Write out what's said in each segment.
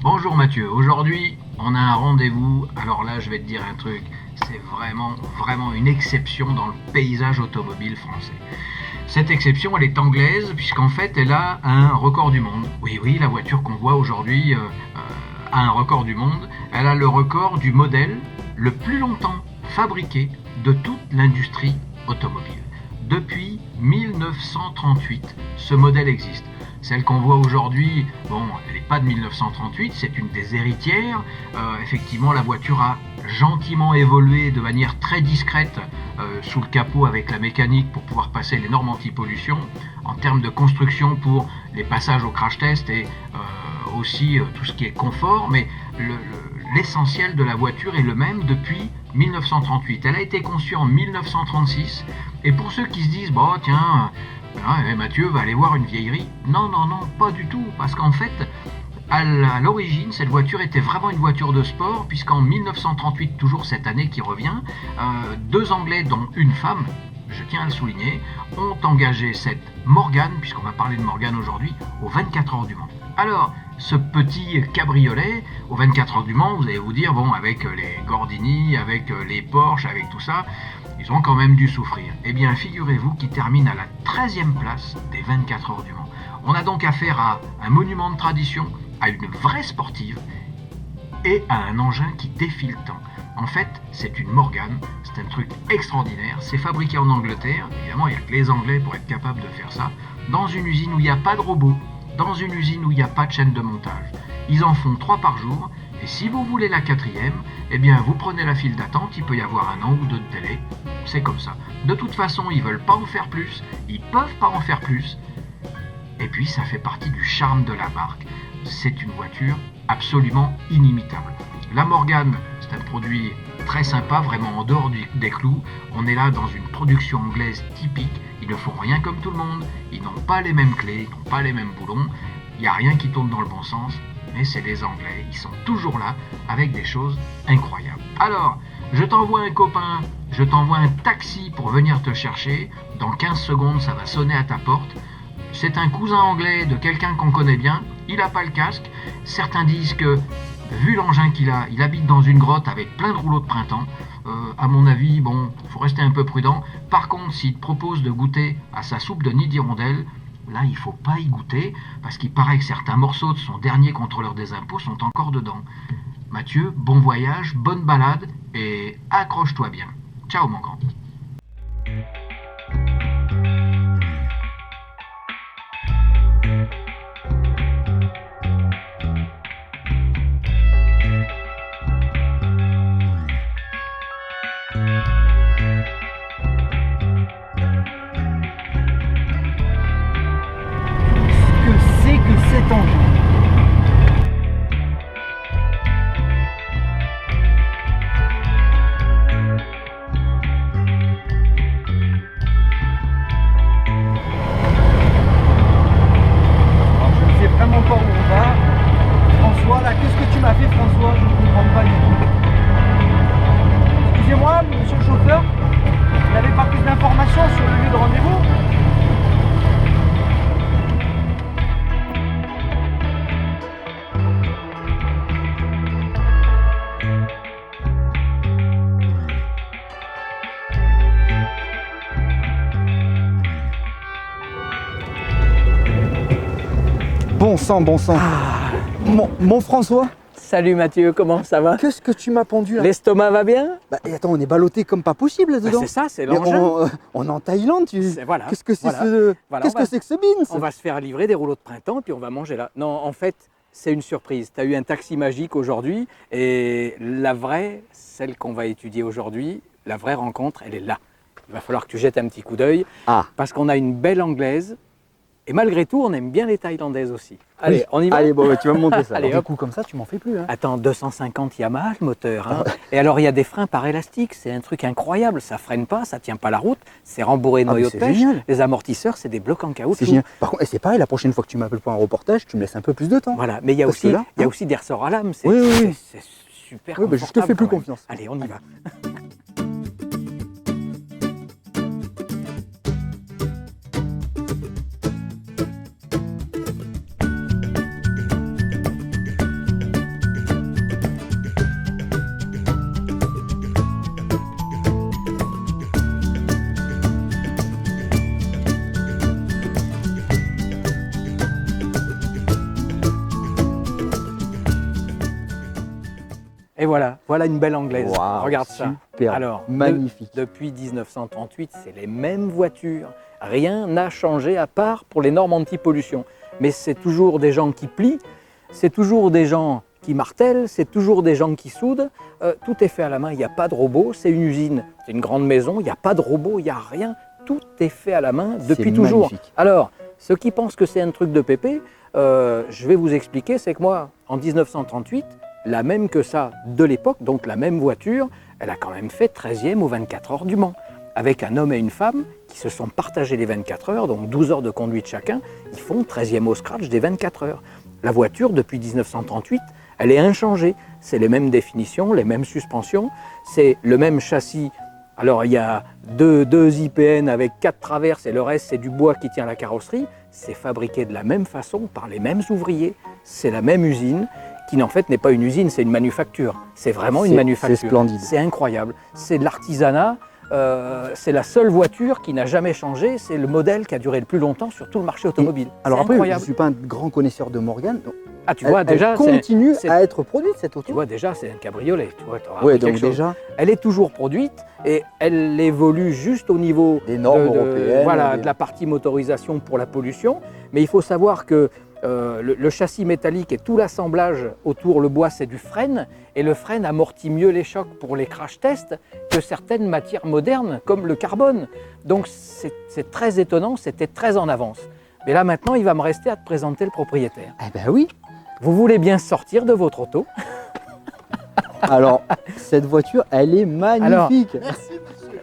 Bonjour Mathieu, aujourd'hui on a un rendez-vous, alors là je vais te dire un truc, c'est vraiment une exception dans le paysage automobile français. Cette exception elle est anglaise puisqu'en fait elle a un record du monde. Oui, la voiture qu'on voit aujourd'hui a un record du monde, elle a le record du modèle le plus longtemps fabriqué de toute l'industrie automobile. Depuis 1938, ce modèle existe. Celle qu'on voit aujourd'hui, bon, elle n'est pas de 1938, c'est une des héritières. Effectivement, la voiture a gentiment évolué de manière très discrète sous le capot avec la mécanique pour pouvoir passer les normes anti-pollution, en termes de construction pour les passages au crash test et aussi tout ce qui est confort, mais l'essentiel de la voiture est le même depuis 1938. Elle a été conçue en 1936, et pour ceux qui se disent, bon tiens, Mathieu va aller voir une vieillerie. Non, pas du tout. Parce qu'en fait, à l'origine, cette voiture était vraiment une voiture de sport, puisqu'en 1938, toujours cette année qui revient, deux Anglais, dont une femme, je tiens à le souligner, ont engagé cette Morgan, puisqu'on va parler de Morgan aujourd'hui, aux 24 heures du Mans. Alors, ce petit cabriolet, aux 24 heures du Mans, vous allez vous dire, bon, avec les Gordini, avec les Porsche, avec tout ça, ils ont quand même dû souffrir. Eh bien, figurez-vous qu'ils terminent à la 13e place des 24 heures du Mans. On a donc affaire à un monument de tradition, à une vraie sportive et à un engin qui défie le temps. En fait, c'est une Morgan, c'est un truc extraordinaire, c'est fabriqué en Angleterre, évidemment il n'y a que les Anglais pour être capables de faire ça, dans une usine où il n'y a pas de robot, dans une usine où il n'y a pas de chaîne de montage. Ils en font 3 par jour, et si vous voulez la 4e, eh bien vous prenez la file d'attente, il peut y avoir 1 an ou 2 de délai, c'est comme ça. De toute façon, ils veulent pas en faire plus, ils peuvent pas en faire plus, et puis ça fait partie du charme de la marque. C'est une voiture absolument inimitable. La Morgan, c'est un produit très sympa, vraiment en dehors des clous. On est là dans une production anglaise typique. Ils ne font rien comme tout le monde. Ils n'ont pas les mêmes clés, ils n'ont pas les mêmes boulons. Il n'y a rien qui tourne dans le bon sens. Mais c'est les Anglais. Ils sont toujours là avec des choses incroyables. Alors, je t'envoie un copain, je t'envoie un taxi pour venir te chercher. Dans 15 secondes, ça va sonner à ta porte. C'est un cousin anglais de quelqu'un qu'on connaît bien. Il n'a pas le casque. Certains disent que, vu l'engin qu'il a, il habite dans une grotte avec plein de rouleaux de printemps. À mon avis, bon, faut rester un peu prudent. Par contre, s'il te propose de goûter à sa soupe de nid d'hirondelle, là, il faut pas y goûter, parce qu'il paraît que certains morceaux de son dernier contrôleur des impôts sont encore dedans. Mathieu, bon voyage, bonne balade, et accroche-toi bien. Ciao mon grand. Que cet engin. Alors, je ne sais vraiment pas où on va. François, là, qu'est-ce que tu m'as fait, François? Je ne comprends pas du tout. Excusez-moi, monsieur le chauffeur, vous n'avez pas plus d'informations sur le lieu de rendez-vous? Bon sang. Mon François, Salut Mathieu, comment ça va? qu'est-ce que tu m'as pendu là? L'estomac va bien? Bah, et attends, on est ballotté comme pas possible Bah, là-dedans. c'est ça, c'est Mais l'engin. on est en Thaïlande, Voilà. Qu'est-ce que c'est Voilà. Voilà, Qu'est-ce on va- que c'est que ce beans? On va se faire livrer des rouleaux de printemps puis on va manger là. Non, en fait, c'est une surprise. Tu as eu un taxi magique aujourd'hui et la vraie, celle qu'on va étudier aujourd'hui, la vraie rencontre, elle est là. Il va falloir que tu jettes un petit coup d'œil Ah. parce qu'on a une belle anglaise et malgré tout, on aime bien les thaïlandaises aussi. Allez, Oui. on y va? Allez, bon, bah, tu vas me montrer ça. Allez, Alors, hop. du coup, comme ça, tu m'en fais plus. Hein. Attends, 250 Yamaha le moteur. Hein. Et alors, il y a des freins par élastique, c'est un truc incroyable. Ça freine pas, ça tient pas la route, c'est rembourré de Ah, mais noyaux de c'est pêche. génial. Les amortisseurs, c'est des blocs en caoutchouc. C'est génial. Par contre, c'est pareil, la prochaine fois que tu m'appelles pour un reportage, tu me laisses un peu plus de temps. Voilà, mais il y a Parce aussi, que là, il y a hein. aussi des ressorts à lame. C'est, Oui, oui, oui. c'est super Oui, bah, je te confortable fais plus quand même. confiance. Allez, on y va. Et voilà, voilà une belle anglaise. Waouh, Regarde ça. super, Alors, magnifique. depuis 1938, c'est les mêmes voitures. Rien n'a changé à part pour les normes anti-pollution. Mais c'est toujours des gens qui plient, c'est toujours des gens qui martèlent, c'est toujours des gens qui soudent. Tout est fait à la main, il n'y a pas de robot. C'est une usine, c'est une grande maison, il n'y a pas de robot, il n'y a rien. Tout est fait à la main depuis toujours. Magnifique. Alors, ceux qui pensent que c'est un truc de pépé, je vais vous expliquer, c'est que moi, en 1938, la même que ça de l'époque, donc la même voiture, elle a quand même fait 13e aux 24 heures du Mans, avec un homme et une femme qui se sont partagés les 24 heures, donc 12 heures de conduite chacun, ils font 13e au scratch des 24 heures. La voiture, depuis 1938, elle est inchangée. C'est les mêmes définitions, les mêmes suspensions, c'est le même châssis. Alors il y a deux IPN avec 4 traverses et le reste c'est du bois qui tient la carrosserie. C'est fabriqué de la même façon par les mêmes ouvriers. C'est la même usine qui en fait n'est pas une usine, c'est une manufacture. C'est vraiment une manufacture. C'est splendide. C'est incroyable. C'est de l'artisanat. C'est la seule voiture qui n'a jamais changé. C'est le modèle qui a duré le plus longtemps sur tout le marché automobile. Alors C'est après, incroyable. je ne suis pas un grand connaisseur de Morgane. Ah, tu vois, déjà, elle continue c'est- à être produite cette auto. tu vois, déjà, c'est un cabriolet. Tu vois, t'auras Oui, appris donc quelque chose. déjà, Elle est toujours produite et elle évolue juste au niveau les normes européennes. voilà, les- de la partie motorisation pour la pollution. Mais il faut savoir que le châssis métallique et tout l'assemblage autour, le bois, c'est du frêne. Et le frêne amortit mieux les chocs pour les crash tests que certaines matières modernes comme le carbone. Donc c'est très étonnant, c'était très en avance. Mais là maintenant, il va me rester à te présenter le propriétaire. Eh ben oui. Vous voulez bien sortir de votre auto? Alors, cette voiture, elle est magnifique.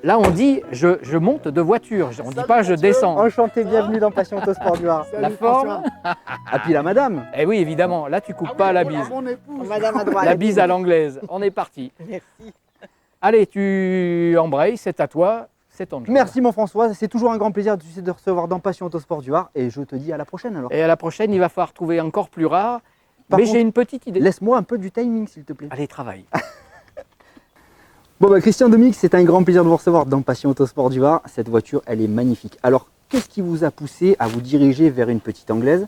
Là, on dit je monte de voiture. On ne dit pas je descends. Enchanté, bienvenue dans Passion Autosport du Var. La forme. Ah, puis la madame. Eh oui, évidemment. Là, tu coupes pas la bise. Madame à droite. La bise à l'anglaise. On est parti. Merci. Allez, tu embrayes, c'est à toi, c'est ton job. Merci mon François, c'est toujours un grand plaisir de recevoir dans Passion Autosport du Var et je te dis à la prochaine alors. Et à la prochaine, il va falloir trouver encore plus rare. Par Mais contre, j'ai une petite idée. Laisse-moi un peu du timing s'il te plaît. Allez, travaille. Bon bah Christian Dominique, c'est un grand plaisir de vous recevoir dans Passion Autosport du Var. Cette voiture, elle est magnifique. Alors, qu'est-ce qui vous a poussé à vous diriger vers une petite anglaise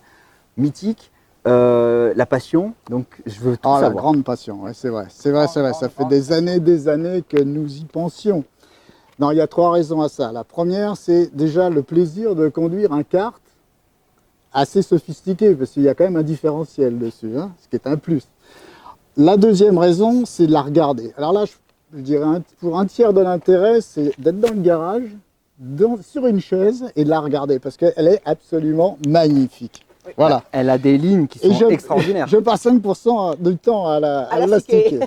mythique, la passion? Donc, je veux tout Ah, la savoir. grande passion, ouais, c'est vrai, c'est vrai, c'est vrai. Ça fait des années que nous y pensions. Non, il y a 3 raisons à ça. La première, c'est déjà le plaisir de conduire un kart assez sophistiqué, parce qu'il y a quand même un différentiel dessus, hein, ce qui est un plus. La deuxième raison, c'est de la regarder. Alors là, je dirais pour un tiers de l'intérêt, c'est d'être dans le garage, sur une chaise, et de la regarder, parce qu'elle est absolument magnifique. Voilà. Elle a des lignes qui Et sont extraordinaires. Je passe 5% du temps à la l'astiquer.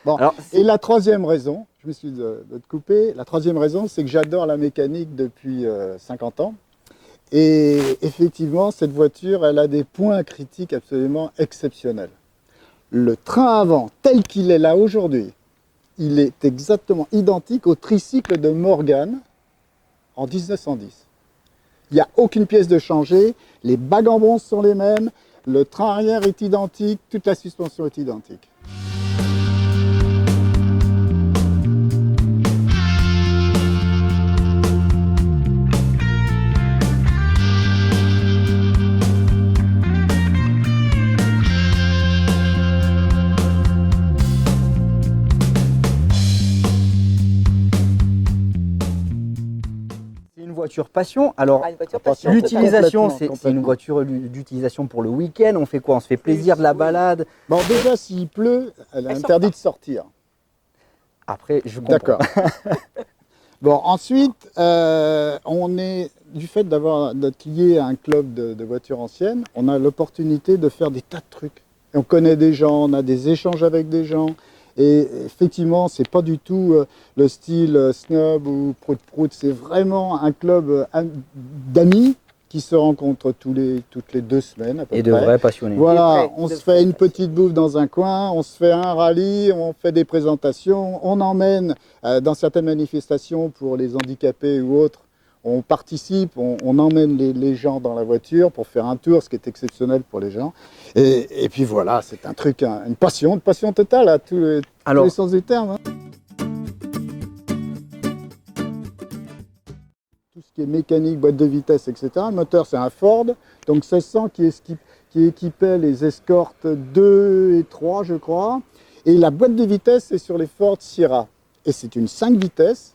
Bon. Alors, Et la troisième raison, je me suis de te couper, la troisième raison, c'est que j'adore la mécanique depuis 50 ans. Et effectivement, cette voiture, elle a des points critiques absolument exceptionnels. Le train avant, tel qu'il est là aujourd'hui, il est exactement identique au tricycle de Morgane en 1910. Il n'y a aucune pièce de changée, les bagues en bronze sont les mêmes, le train arrière est identique, toute la suspension est identique. c'est une voiture passion. Alors, Ah, une voiture Passion. passion. l'utilisation, Complètement, c'est une complètement. voiture d'utilisation pour le week-end. On fait quoi? On se fait plaisir de la balade. Bon, déjà, s'il pleut, elle est Elle sort interdite pas. de sortir. Après, je comprends. D'accord. Bon, ensuite, on est, du fait d'être lié à un club de voitures anciennes, on a l'opportunité de faire des tas de trucs. Et on connaît des gens, on a des échanges avec des gens. Et effectivement, c'est pas du tout le style snob ou prout-prout, c'est vraiment un club d'amis qui se rencontrent toutes les 2 semaines à peu Et de près. vrais passionnés. Voilà, Des vrais- on de se fait vrais une petite bouffe dans un coin, on se fait un rallye, on fait des présentations, on emmène dans certaines manifestations pour les handicapés ou autres, on participe, on emmène les gens dans la voiture pour faire un tour, ce qui est exceptionnel pour les gens. Et puis voilà, c'est un truc, une passion totale à tous les sens du terme. Hein. Tout ce qui est mécanique, boîte de vitesse, etc. Le moteur, c'est un Ford, donc 1600 qui équipait les Escort 2 et 3, je crois. Et la boîte de vitesse est sur les Ford Sierra. Et c'est une 5 vitesses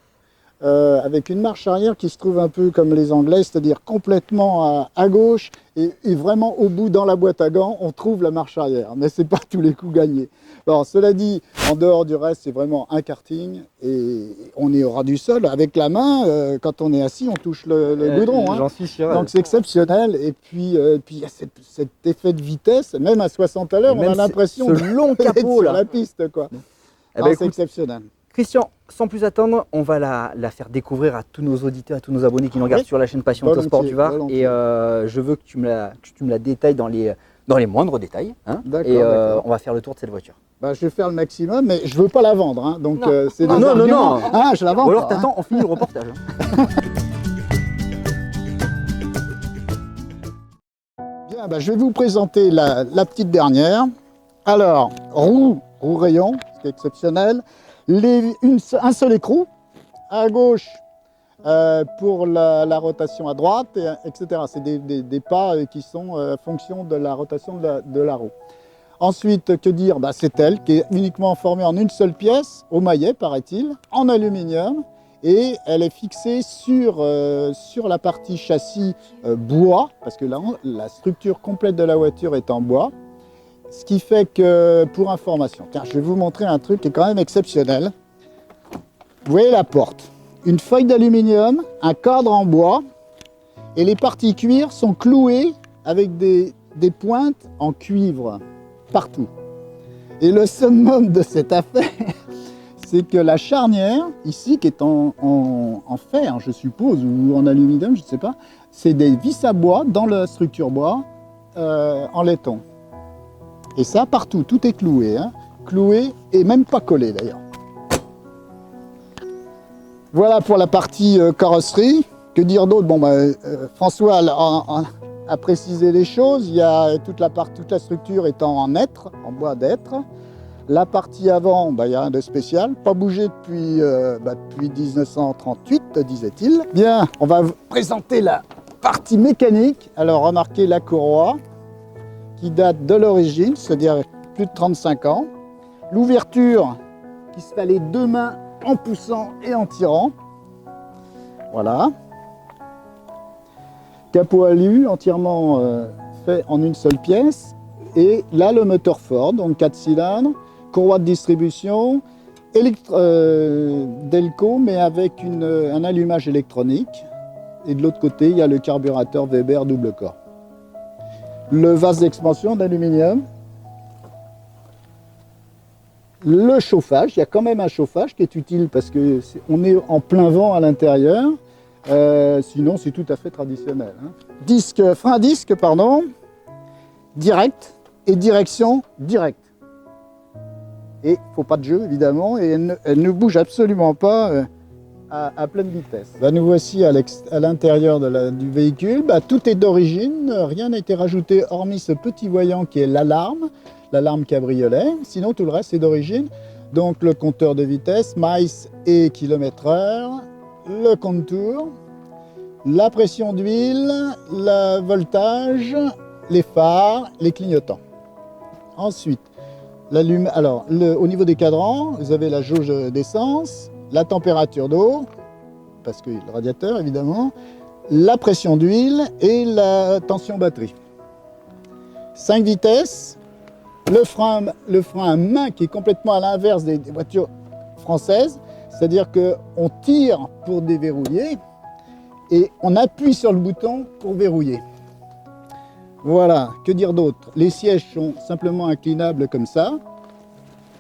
avec une marche arrière qui se trouve un peu comme les Anglais, c'est-à-dire complètement à gauche et vraiment au bout dans la boîte à gants, on trouve la marche arrière. Mais c'est pas tous les coups gagnés. Alors, cela dit, en dehors du reste, c'est vraiment un karting et on est au ras du sol. Avec la main, quand on est assis, on touche le goudron. Hein. J'en suis sûr. Donc c'est exceptionnel. Et puis il y a cet effet de vitesse, même à 60 à l'heure, on a l'impression ce long capot sur là. la piste, quoi. Eh ben, C'est écoute, exceptionnel. Christian, sans plus attendre, on va la faire découvrir à tous nos auditeurs, à tous nos abonnés qui nous regardent Oui. sur la chaîne Passion Volontiers, Autosport du Var. volontiers. Et je veux que tu me la détailles dans les moindres détails. Hein. D'accord, Et d'accord. on va faire le tour de cette voiture. Bah, je vais faire le maximum, mais je veux pas la vendre. Hein. Donc Non. c'est Non, des non, arguments. non. Ah, je la vends Ou alors pas, hein. t'attends, on finit le reportage. Hein. Bien, bah, je vais vous présenter la petite dernière. Alors, roue rayon, ce qui est exceptionnel. Un seul écrou, à gauche pour la rotation à droite, etc. C'est des pas qui sont en fonction de la rotation de la roue. Ensuite, que dire, bah, c'est elle qui est uniquement formée en une seule pièce, au maillet paraît-il, en aluminium. Et elle est fixée sur la partie châssis bois, parce que la structure complète de la voiture est en bois. Ce qui fait que, pour information, tiens, je vais vous montrer un truc qui est quand même exceptionnel. Vous voyez la porte, une feuille d'aluminium, un cadre en bois, et les parties cuir sont clouées avec des pointes en cuivre, partout. Et le summum de cette affaire, c'est que la charnière, ici, qui est en fer, je suppose, ou en aluminium, je ne sais pas, c'est des vis à bois dans la structure bois en laiton. Et ça, partout, tout est cloué, hein, cloué et même pas collé d'ailleurs. Voilà pour la partie carrosserie. Que dire d'autre? Bon, François a précisé les choses. Il y a toute la structure étant en hêtre, en bois d'hêtre. La partie avant, il y a rien de spécial, pas bougé depuis 1938, disait-il. Bien, on va vous présenter la partie mécanique. Alors, remarquez la courroie qui date de l'origine, c'est-à-dire plus de 35 ans. L'ouverture qui se fait les deux mains en poussant et en tirant. Voilà. Capot alu entièrement fait en une seule pièce. Et là, le moteur Ford, donc 4 cylindres. Courroie de distribution, Delco, mais avec un allumage électronique. Et de l'autre côté, il y a le carburateur Weber double corps. Le vase d'expansion d'aluminium. Le chauffage, il y a quand même un chauffage qui est utile parce qu'on est en plein vent à l'intérieur. Sinon, c'est tout à fait traditionnel. Hein. Frein à disque, pardon, direct et direction directe. Et il ne faut pas de jeu, évidemment, et elle ne bouge absolument pas à pleine vitesse. Nous voici à l'intérieur du véhicule. Tout est d'origine, rien n'a été rajouté hormis ce petit voyant qui est l'alarme cabriolet. Sinon, tout le reste est d'origine. Donc, le compteur de vitesse, miles et kilomètre-heure, le contour, la pression d'huile, le voltage, les phares, les clignotants. Ensuite, au niveau des cadrans, vous avez la jauge d'essence, la température d'eau, parce que le radiateur évidemment, la pression d'huile et la tension batterie. 5 vitesses, le frein à main qui est complètement à l'inverse des voitures françaises, c'est-à-dire qu'on tire pour déverrouiller et on appuie sur le bouton pour verrouiller. Voilà, que dire d'autre? Les sièges sont simplement inclinables comme ça.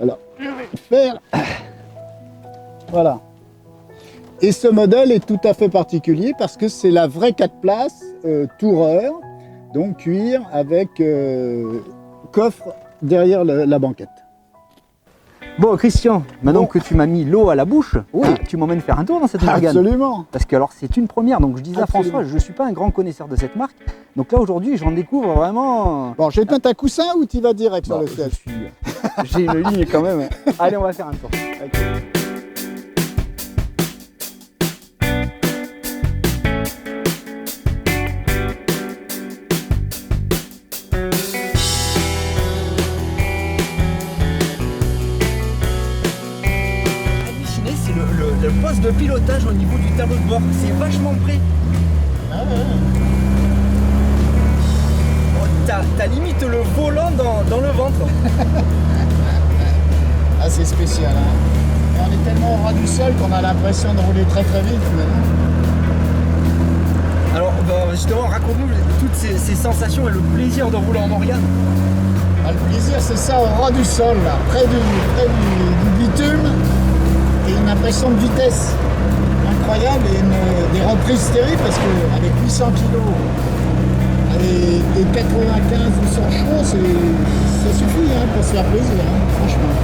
Alors, je vais le faire. Voilà. Et ce modèle est tout à fait particulier parce que c'est la vraie 4 places Tourer, donc cuir avec coffre derrière la banquette. Bon, Christian, maintenant que tu m'as mis l'eau à la bouche, Oui. tu m'emmènes faire un tour dans cette Morgane. Absolument. Parce que alors c'est une première, donc je disais Absolument. à François, je ne suis pas un grand connaisseur de cette marque. Donc là aujourd'hui j'en découvre vraiment. Bon, je vais te mettre un coussin ou tu vas direct sur Bon, le siège? j'ai une ligne quand même. Allez, on va faire un tour. poste de pilotage au niveau du tableau de bord. C'est vachement près. Ah ouais. Oh, t'as limite le volant dans le ventre. Ah, c'est spécial. Hein. Et on est tellement au ras du sol qu'on a l'impression de rouler très très vite finalement. Alors justement, raconte-nous toutes ces sensations et le plaisir de rouler en Morgane. Ah, le plaisir, c'est ça, au ras du sol, là, près du bitume, et une impression de vitesse incroyable et des reprises terribles parce qu'avec 800 kg et 95 ou 100 chevaux, ça suffit hein, pour se faire plaisir, hein, franchement.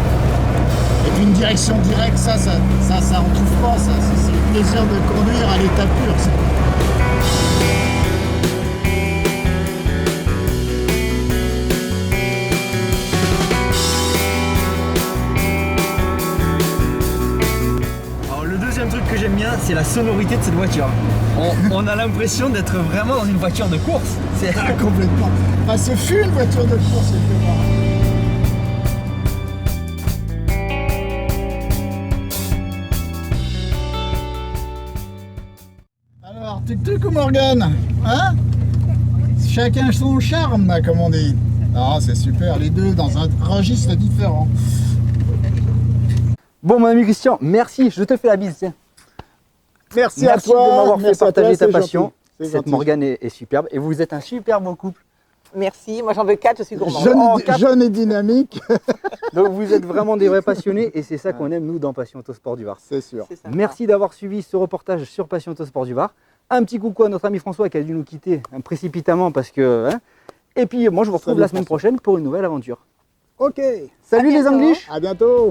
Et puis une direction directe, ça on trouve pas, ça. C'est le plaisir de conduire à l'état pur, ça. Alors le deuxième truc que j'aime bien, c'est la sonorité de cette voiture. On a l'impression d'être vraiment dans une voiture de course. Ah, complètement. Enfin, ce fut une voiture de course, quelque part. Alors, tuk-tuk ou Morgane? Hein? Chacun son charme, comme on dit. Ah, c'est super, les deux dans un registre différent. Bon mon ami Christian, merci, je te fais la bise. Tiens. Merci à Merci toi. de m'avoir fait merci à toi, partager ta c'est passion. gentil, c'est Cette gentil. Morgane est superbe et vous êtes un super beau couple. Merci, moi j'en veux 4, je suis gourmande. Jeune et dynamique, Donc vous êtes vraiment des vrais passionnés et c'est ça qu'on aime nous dans Passion Autosport du Var. c'est sûr. C'est ça. Merci d'avoir suivi ce reportage sur Passion Autosport du Var. Un petit coucou à notre ami François qui a dû nous quitter précipitamment parce que... hein. Et puis moi je vous retrouve Salut, la semaine François. prochaine pour une nouvelle aventure. Ok, Salut les bientôt. Anglish. à bientôt.